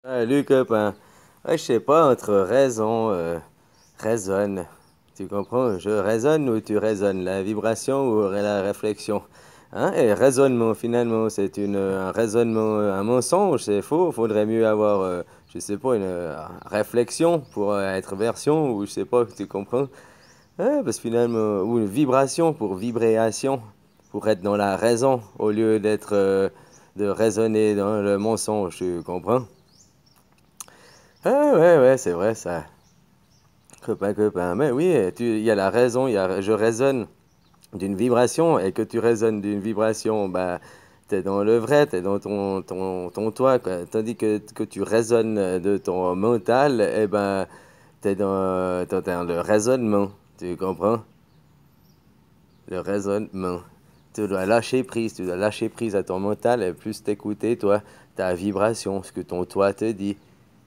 Salut copain. Ouais, je sais pas, entre raison, raisonne. Tu comprends? Je raisonne ou tu raisonnes? La vibration ou la réflexion? Hein? Et raisonnement, finalement, c'est un raisonnement, un mensonge, c'est faux. Faudrait mieux avoir, je sais pas, une réflexion pour être version ou je sais pas, tu comprends? Ouais, parce que finalement, ou une vibration pour vibration, pour être dans la raison au lieu d'être, de raisonner dans le mensonge, tu comprends? Ah ouais, ouais, c'est vrai ça. Copain, copain. Mais oui, il y a la raison, je raisonne d'une vibration et que tu raisonnes d'une vibration, bah, t'es dans le vrai, t'es dans ton toi, quoi. Tandis que tu raisonnes de ton mental, eh ben, t'es dans le raisonnement. Tu comprends? Le raisonnement. Tu dois lâcher prise à ton mental et plus t'écouter, toi, ta vibration, ce que ton toi te dit.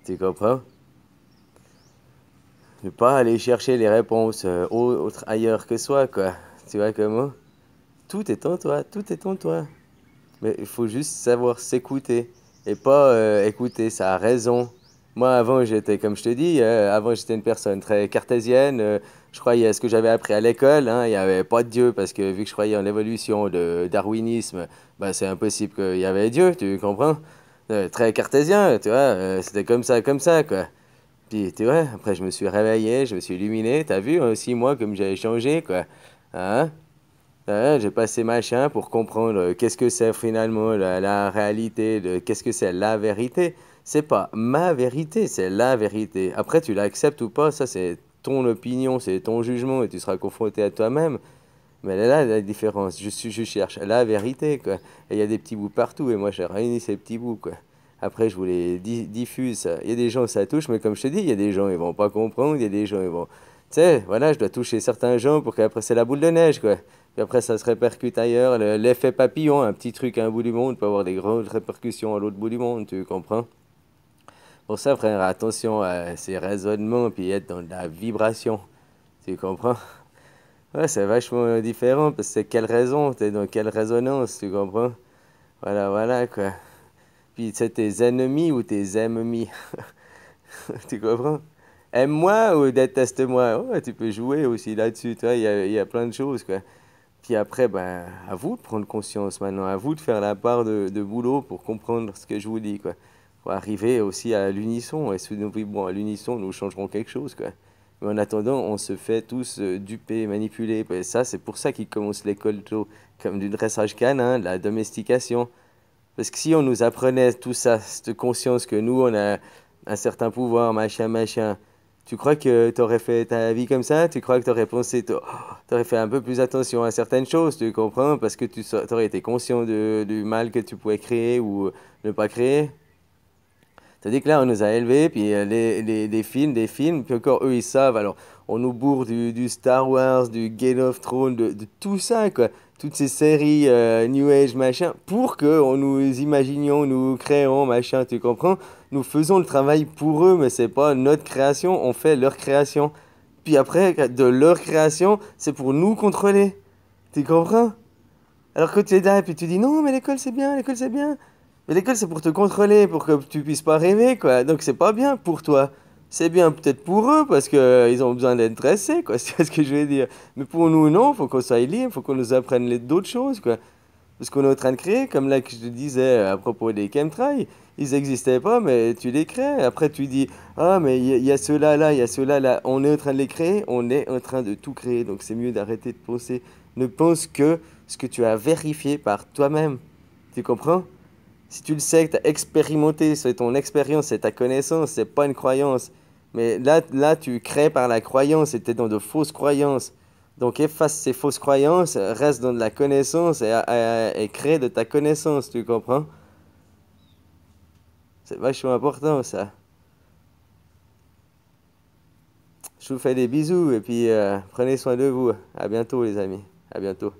Tu comprends? Ne pas aller chercher les réponses autres ailleurs que soi, quoi. Tu vois comment? Tout est en toi, tout est en toi. Mais il faut juste savoir s'écouter et pas écouter sa raison. Moi, avant, j'étais, comme je te dis, avant, j'étais une personne très cartésienne. Je croyais à ce que j'avais appris à l'école, hein, il n'y avait pas de Dieu parce que vu que je croyais en l'évolution, le darwinisme, bah, c'est impossible qu'il y avait Dieu, tu comprends? Très cartésien, tu vois, c'était comme ça, quoi. Puis, tu vois, après, je me suis réveillé, je me suis illuminé. T'as vu aussi, moi, comme j'ai changé, quoi. Hein? Hein, j'ai passé machin pour comprendre qu'est-ce que c'est finalement la réalité, qu'est-ce que c'est la vérité. C'est pas ma vérité, c'est la vérité. Après, tu l'acceptes ou pas, ça, c'est ton opinion, c'est ton jugement et tu seras confronté à toi-même. Mais là, la différence, je cherche la vérité, quoi. Et il y a des petits bouts partout, et moi, j'ai réuni ces petits bouts, quoi. Après, je vous les diffuse, ça. Il y a des gens, ça touche, mais comme je te dis, il y a des gens, ils vont pas comprendre, il y a des gens, ils vont... Tu sais, voilà, je dois toucher certains gens pour qu'après, c'est la boule de neige, quoi. Puis après, ça se répercute ailleurs. L'effet papillon, un petit truc à un bout du monde peut avoir des grandes répercussions à l'autre bout du monde, tu comprends? Pour ça, frère, attention à ces raisonnements, puis être dans la vibration, tu comprends? Ouais, c'est vachement différent parce que c'est quelle raison, t'es dans quelle résonance, tu comprends? Voilà, voilà, quoi. Puis c'est tes ennemis ou tes ennemis, tu comprends? Aime-moi ou déteste-moi. Ouais, tu peux jouer aussi là-dessus, tu vois, il y a plein de choses, quoi. Puis après, ben, à vous de prendre conscience maintenant, à vous de faire la part de boulot pour comprendre ce que je vous dis, quoi. Pour arriver aussi à l'unisson, et si nous vibrons à l'unisson, nous changerons quelque chose, quoi. Mais en attendant, on se fait tous duper, manipuler. Et ça, c'est pour ça qu'ils commencent l'école tôt, comme du dressage canin, de la domestication. Parce que si on nous apprenait tout ça, cette conscience que nous, on a un certain pouvoir, machin, machin, tu crois que tu aurais fait ta vie comme ça? Tu crois que tu aurais pensé, tu aurais fait un peu plus attention à certaines choses, tu comprends? Parce que tu aurais été conscient du mal que tu pouvais créer ou ne pas créer. C'est-à-dire que là, on nous a élevés, puis des films, puis encore eux, ils savent. Alors, on nous bourre du Star Wars, du Game of Thrones, de tout ça, quoi. Toutes ces séries New Age, machin, pour que on nous imaginions, nous créons, machin, tu comprends? Nous faisons le travail pour eux, mais c'est pas notre création, on fait leur création. Puis après, de leur création, c'est pour nous contrôler. Tu comprends? Alors que tu es là et puis tu dis non, mais l'école c'est bien, l'école c'est bien. Mais l'école c'est pour te contrôler, pour que tu puisses pas rêver, quoi. Donc c'est pas bien pour toi. C'est bien peut-être pour eux parce que ils ont besoin d'être dressés, quoi. C'est ce que je veux dire. Mais pour nous, non, faut qu'on soit libre, faut qu'on nous apprenne d'autres choses, quoi. Parce qu'on est en train de créer, comme là que je te disais à propos des chemtrails, ils n'existaient pas, mais tu les crées. Après tu dis, ah mais il y a ceux-là là, il y a ceux-là là. On est en train de les créer, on est en train de tout créer. Donc c'est mieux d'arrêter de penser. Ne pense que ce que tu as vérifié par toi-même. Tu comprends? Si tu le sais, que tu as expérimenté, c'est ton expérience, c'est ta connaissance, c'est pas une croyance. Mais là, tu crées par la croyance et tu es dans de fausses croyances. Donc efface ces fausses croyances, reste dans de la connaissance et crée de ta connaissance, tu comprends? C'est vachement important ça. Je vous fais des bisous et puis prenez soin de vous. À bientôt les amis. À bientôt.